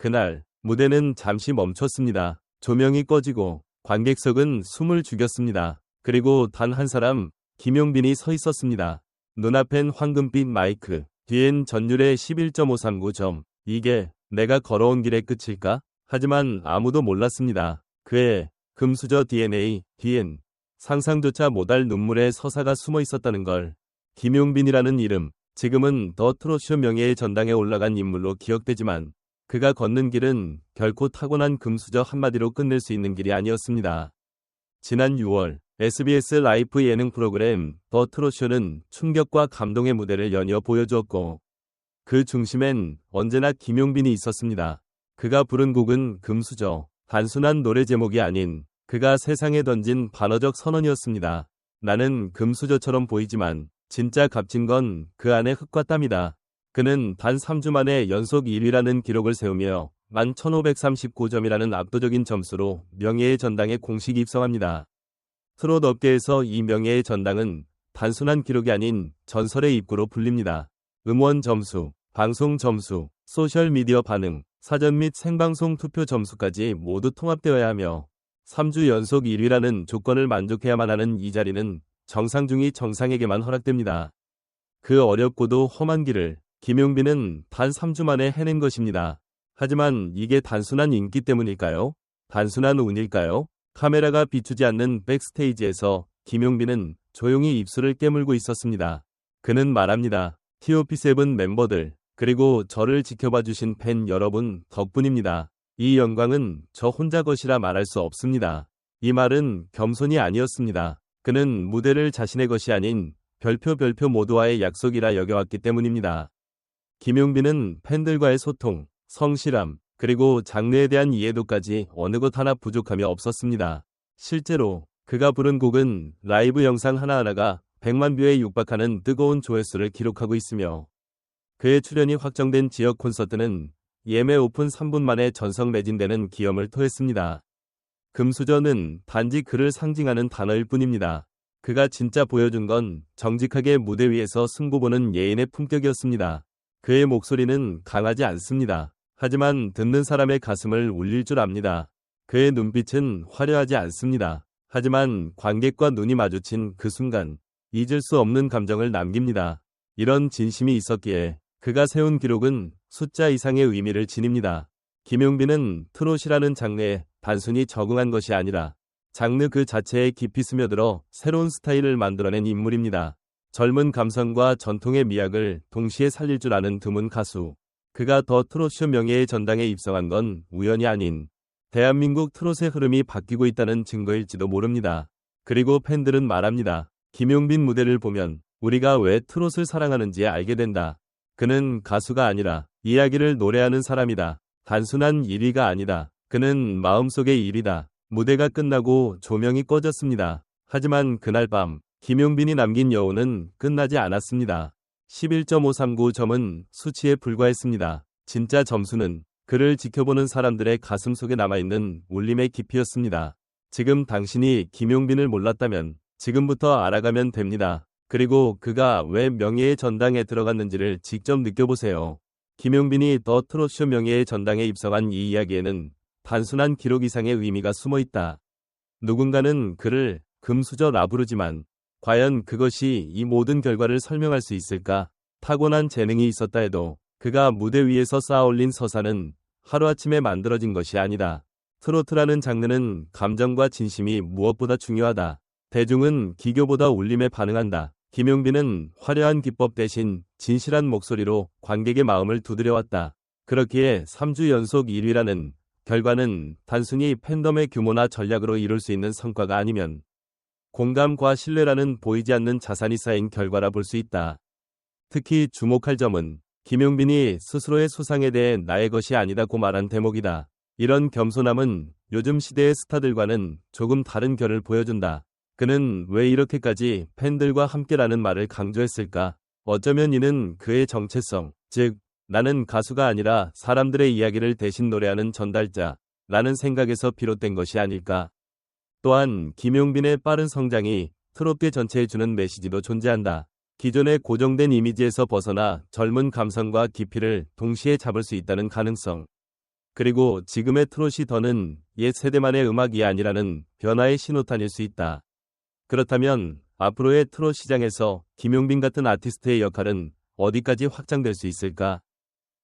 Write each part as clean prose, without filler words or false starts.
그날 무대는 잠시 멈췄습니다. 조명이 꺼지고 관객석은 숨을 죽였습니다. 그리고 단 한 사람, 김용빈이 서 있었습니다. 눈앞엔 황금빛 마이크, 뒤엔 전율의 11.539점. 이게 내가 걸어온 길의 끝일까? 하지만 아무도 몰랐습니다. 그의 금수저 DNA 뒤엔 상상조차 못할 눈물의 서사가 숨어 있었다는 걸. 김용빈이라는 이름, 지금은 더 트롯쇼 명예의 전당에 올라간 인물로 기억되지만 그가 걷는 길은 결코 타고난 금수저 한마디로 끝낼 수 있는 길이 아니었습니다. 지난 6월 SBS 라이프 예능 프로그램 더 트롯쇼는 충격과 감동의 무대를 연이어 보여주었고 그 중심엔 언제나 김용빈이 있었습니다. 그가 부른 곡은 금수저, 단순한 노래 제목이 아닌 그가 세상에 던진 반어적 선언이었습니다. 나는 금수저처럼 보이지만 진짜 값진 건 그 안의 흙과 땀이다. 그는 단 3주 만에 연속 1위라는 기록을 세우며 11,539점이라는 압도적인 점수로 명예의 전당에 공식 입성합니다. 트롯 업계에서 이 명예의 전당은 단순한 기록이 아닌 전설의 입구로 불립니다. 음원 점수, 방송 점수, 소셜미디어 반응, 사전 및 생방송 투표 점수까지 모두 통합되어야 하며 3주 연속 1위라는 조건을 만족해야만 하는 이 자리는 정상 중의 정상에게만 허락됩니다. 그 어렵고도 험한 길을 김용빈은 단 3주 만에 해낸 것입니다. 하지만 이게 단순한 인기 때문일까요? 단순한 운일까요? 카메라가 비추지 않는 백스테이지에서 김용빈은 조용히 입술을 깨물고 있었습니다. 그는 말합니다. TOP7 멤버들, 그리고 저를 지켜봐 주신 팬 여러분 덕분입니다. 이 영광은 저 혼자 것이라 말할 수 없습니다. 이 말은 겸손이 아니었습니다. 그는 무대를 자신의 것이 아닌 별표 모두와의 약속이라 여겨왔기 때문입니다. 김용빈은 팬들과의 소통, 성실함, 그리고 장르에 대한 이해도까지 어느 것 하나 부족함이 없었습니다. 실제로 그가 부른 곡은 라이브 영상 하나하나가 100만 뷰에 육박하는 뜨거운 조회수를 기록하고 있으며 그의 출연이 확정된 지역 콘서트는 예매 오픈 3분 만에 전석 매진되는 기염을 토했습니다. 금수저는 단지 그를 상징하는 단어일 뿐입니다. 그가 진짜 보여준 건 정직하게 무대 위에서 승부 보는 예인의 품격이었습니다. 그의 목소리는 강하지 않습니다. 하지만 듣는 사람의 가슴을 울릴 줄 압니다. 그의 눈빛은 화려하지 않습니다. 하지만 관객과 눈이 마주친 그 순간 잊을 수 없는 감정을 남깁니다. 이런 진심이 있었기에 그가 세운 기록은 숫자 이상의 의미를 지닙니다. 김용빈은 트롯이라는 장르에 단순히 적응한 것이 아니라 장르 그 자체에 깊이 스며들어 새로운 스타일을 만들어낸 인물입니다. 젊은 감성과 전통의 미학을 동시에 살릴 줄 아는 드문 가수. 그가 더 트롯쇼 명예의 전당에 입성한 건 우연이 아닌 대한민국 트롯의 흐름이 바뀌고 있다는 증거일지도 모릅니다. 그리고 팬들은 말합니다. 김용빈 무대를 보면 우리가 왜 트롯을 사랑하는지 알게 된다. 그는 가수가 아니라 이야기를 노래하는 사람이다. 단순한 1위가 아니다. 그는 마음속의 1위다. 무대가 끝나고 조명이 꺼졌습니다. 하지만 그날 밤 김용빈이 남긴 여운은 끝나지 않았습니다. 11.539점은 수치에 불과했습니다. 진짜 점수는 그를 지켜보는 사람들의 가슴 속에 남아있는 울림의 깊이였습니다. 지금 당신이 김용빈을 몰랐다면 지금부터 알아가면 됩니다. 그리고 그가 왜 명예의 전당에 들어갔는지를 직접 느껴보세요. 김용빈이 더 트롯쇼 명예의 전당에 입성한 이 이야기에는 단순한 기록 이상의 의미가 숨어있다. 누군가는 그를 금수저라 부르지만 과연 그것이 이 모든 결과를 설명할 수 있을까? 타고난 재능이 있었다 해도 그가 무대 위에서 쌓아올린 서사는 하루아침에 만들어진 것이 아니다. 트로트라는 장르는 감정과 진심이 무엇보다 중요하다. 대중은 기교보다 울림에 반응한다. 김용빈은 화려한 기법 대신 진실한 목소리로 관객의 마음을 두드려왔다. 그렇기에 3주 연속 1위라는 결과는 단순히 팬덤의 규모나 전략으로 이룰 수 있는 성과가 아니면 공감과 신뢰라는 보이지 않는 자산이 쌓인 결과라 볼 수 있다. 특히 주목할 점은 김용빈이 스스로의 수상에 대해 나의 것이 아니다고 말한 대목이다. 이런 겸손함은 요즘 시대의 스타들과는 조금 다른 결을 보여준다. 그는 왜 이렇게까지 팬들과 함께라는 말을 강조했을까? 어쩌면 이는 그의 정체성, 즉 나는 가수가 아니라 사람들의 이야기를 대신 노래하는 전달자라는 생각에서 비롯된 것이 아닐까. 또한 김용빈의 빠른 성장이 트롯계 전체에 주는 메시지도 존재한다. 기존의 고정된 이미지에서 벗어나 젊은 감성과 깊이를 동시에 잡을 수 있다는 가능성. 그리고 지금의 트롯이 더는 옛 세대만의 음악이 아니라는 변화의 신호탄일 수 있다. 그렇다면 앞으로의 트롯 시장에서 김용빈 같은 아티스트의 역할은 어디까지 확장될 수 있을까?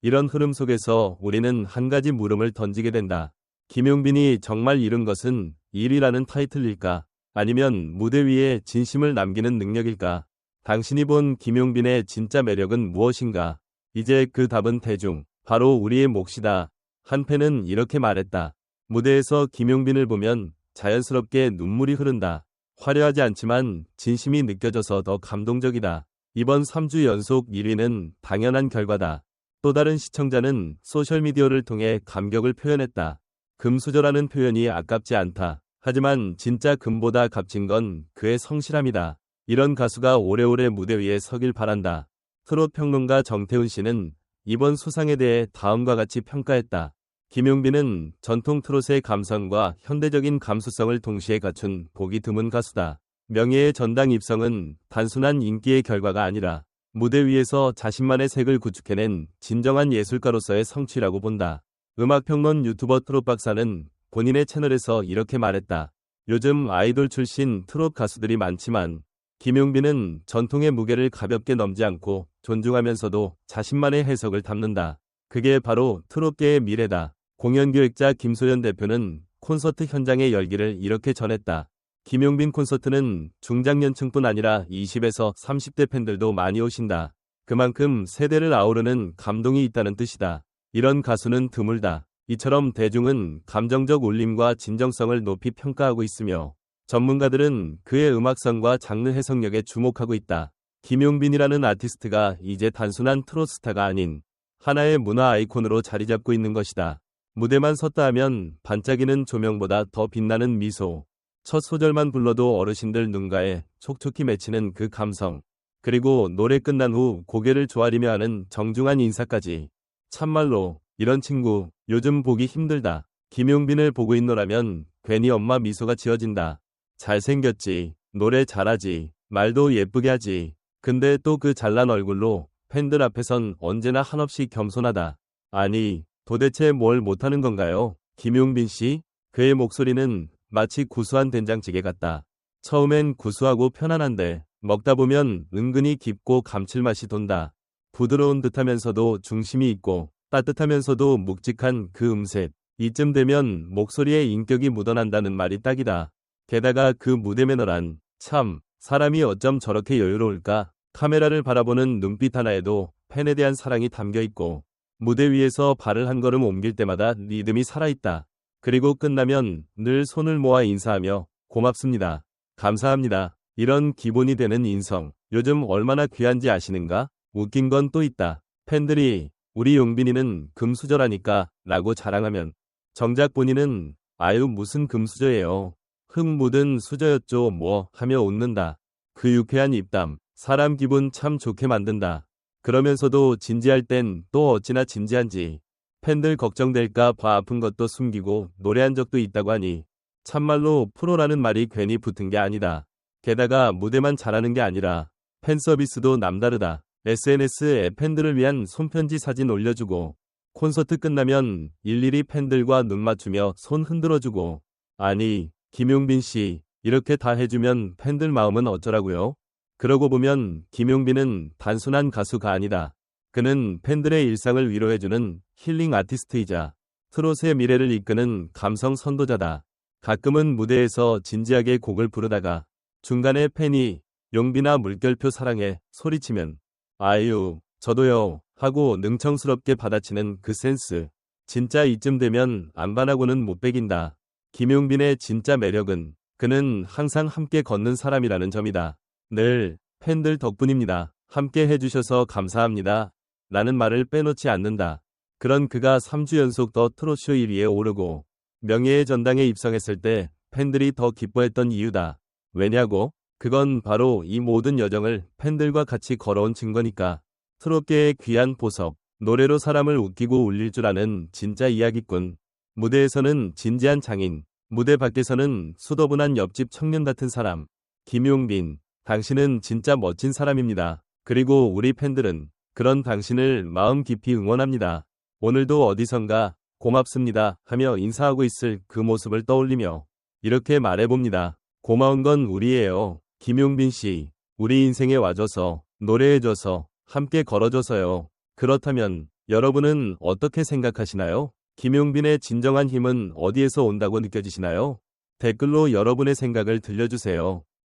이런 흐름 속에서 우리는 한 가지 물음을 던지게 된다. 김용빈이 정말 이룬 것은 1위라는 타이틀일까? 아니면 무대 위에 진심을 남기는 능력일까? 당신이 본 김용빈의 진짜 매력은 무엇인가? 이제 그 답은 대중, 바로 우리의 몫이다. 한 팬은 이렇게 말했다. 무대에서 김용빈을 보면 자연스럽게 눈물이 흐른다. 화려하지 않지만 진심이 느껴져서 더 감동적이다. 이번 3주 연속 1위는 당연한 결과다. 또 다른 시청자는 소셜미디어를 통해 감격을 표현했다. 금수저라는 표현이 아깝지 않다. 하지만 진짜 금보다 값진 건 그의 성실함이다. 이런 가수가 오래오래 무대 위에 서길 바란다. 트롯 평론가 정태훈 씨는 이번 수상에 대해 다음과 같이 평가했다. 김용빈은 전통 트롯의 감성과 현대적인 감수성을 동시에 갖춘 보기 드문 가수다. 명예의 전당 입성은 단순한 인기의 결과가 아니라 무대 위에서 자신만의 색을 구축해낸 진정한 예술가로서의 성취라고 본다. 음악평론 유튜버 트롯 박사는 본인의 채널에서 이렇게 말했다. 요즘 아이돌 출신 트롯 가수들이 많지만 김용빈은 전통의 무게를 가볍게 넘지 않고 존중하면서도 자신만의 해석을 담는다. 그게 바로 트롯계의 미래다. 공연기획자 김소연 대표는 콘서트 현장의 열기를 이렇게 전했다. 김용빈 콘서트는 중장년층뿐 아니라 20에서 30대 팬들도 많이 오신다. 그만큼 세대를 아우르는 감동이 있다는 뜻이다. 이런 가수는 드물다. 이처럼 대중은 감정적 울림과 진정성을 높이 평가하고 있으며 전문가들은 그의 음악성과 장르 해석력에 주목하고 있다. 김용빈이라는 아티스트가 이제 단순한 트롯 스타가 아닌 하나의 문화 아이콘으로 자리 잡고 있는 것이다. 무대만 섰다 하면 반짝이는 조명보다 더 빛나는 미소. 첫 소절만 불러도 어르신들 눈가에 촉촉히 맺히는 그 감성. 그리고 노래 끝난 후 고개를 조아리며 하는 정중한 인사까지. 참말로 이런 친구 요즘 보기 힘들다. 김용빈을 보고 있노라면 괜히 엄마 미소가 지어진다. 잘생겼지, 노래 잘하지, 말도 예쁘게 하지. 근데 또 그 잘난 얼굴로 팬들 앞에선 언제나 한없이 겸손하다. 아니, 도대체 뭘 못하는 건가요? 김용빈 씨? 그의 목소리는 마치 구수한 된장찌개 같다. 처음엔 구수하고 편안한데 먹다 보면 은근히 깊고 감칠맛이 돈다. 부드러운 듯하면서도 중심이 있고 따뜻하면서도 묵직한 그 음색. 이쯤 되면 목소리에 인격이 묻어난다는 말이 딱이다. 게다가 그 무대 매너란 참 사람이 어쩜 저렇게 여유로울까? 카메라를 바라보는 눈빛 하나에도 팬에 대한 사랑이 담겨 있고 무대 위에서 발을 한 걸음 옮길 때마다 리듬이 살아있다. 그리고 끝나면 늘 손을 모아 인사하며 고맙습니다. 감사합니다. 이런 기본이 되는 인성. 요즘 얼마나 귀한지 아시는가? 웃긴 건 또 있다. 팬들이 우리 용빈이는 금수저라니까 라고 자랑하면 정작 본인은 아유 무슨 금수저예요. 흙 묻은 수저였죠 뭐 하며 웃는다. 그 유쾌한 입담. 사람 기분 참 좋게 만든다. 그러면서도 진지할 땐 또 어찌나 진지한지. 팬들 걱정될까 봐 아픈 것도 숨기고 노래한 적도 있다고 하니 참말로 프로라는 말이 괜히 붙은 게 아니다. 게다가 무대만 잘하는 게 아니라 팬 서비스도 남다르다. SNS에 팬들을 위한 손편지 사진 올려주고 콘서트 끝나면 일일이 팬들과 눈 맞추며 손 흔들어주고 아니 김용빈 씨 이렇게 다 해주면 팬들 마음은 어쩌라고요? 그러고 보면 김용빈은 단순한 가수가 아니다. 그는 팬들의 일상을 위로해주는 힐링 아티스트이자 트롯의 미래를 이끄는 감성 선도자다. 가끔은 무대에서 진지하게 곡을 부르다가 중간에 팬이 용빈아 물결표 사랑해 소리치면 아유 저도요 하고 능청스럽게 받아치는 그 센스. 진짜 이쯤 되면 안 반하고는 못 베긴다. 김용빈의 진짜 매력은 그는 항상 함께 걷는 사람이라는 점이다. 늘 팬들 덕분입니다. 함께 해주셔서 감사합니다. 라는 말을 빼놓지 않는다. 그런 그가 3주 연속 더 트롯쇼 1위에 오르고 명예의 전당에 입성했을 때 팬들이 더 기뻐했던 이유다. 왜냐고? 그건 바로 이 모든 여정을 팬들과 같이 걸어온 증거니까. 트롯계의 귀한 보석, 노래로 사람을 웃기고 울릴 줄 아는 진짜 이야기꾼. 무대에서는 진지한 장인, 무대 밖에서는 수더분한 옆집 청년 같은 사람. 김용빈, 당신은 진짜 멋진 사람입니다. 그리고 우리 팬들은 그런 당신을 마음 깊이 응원합니다. 오늘도 어디선가 고맙습니다 하며 인사하고 있을 그 모습을 떠올리며 이렇게 말해봅니다. 고마운 건 우리예요. 김용빈 씨, 우리 인생에 와줘서, 노래해줘서, 함께 걸어줘서요. 그렇다면 여러분은 어떻게 생각하시나요? 김용빈의 진정한 힘은 어디에서 온다고 느껴지시나요? 댓글로 여러분의 생각을 들려주세요.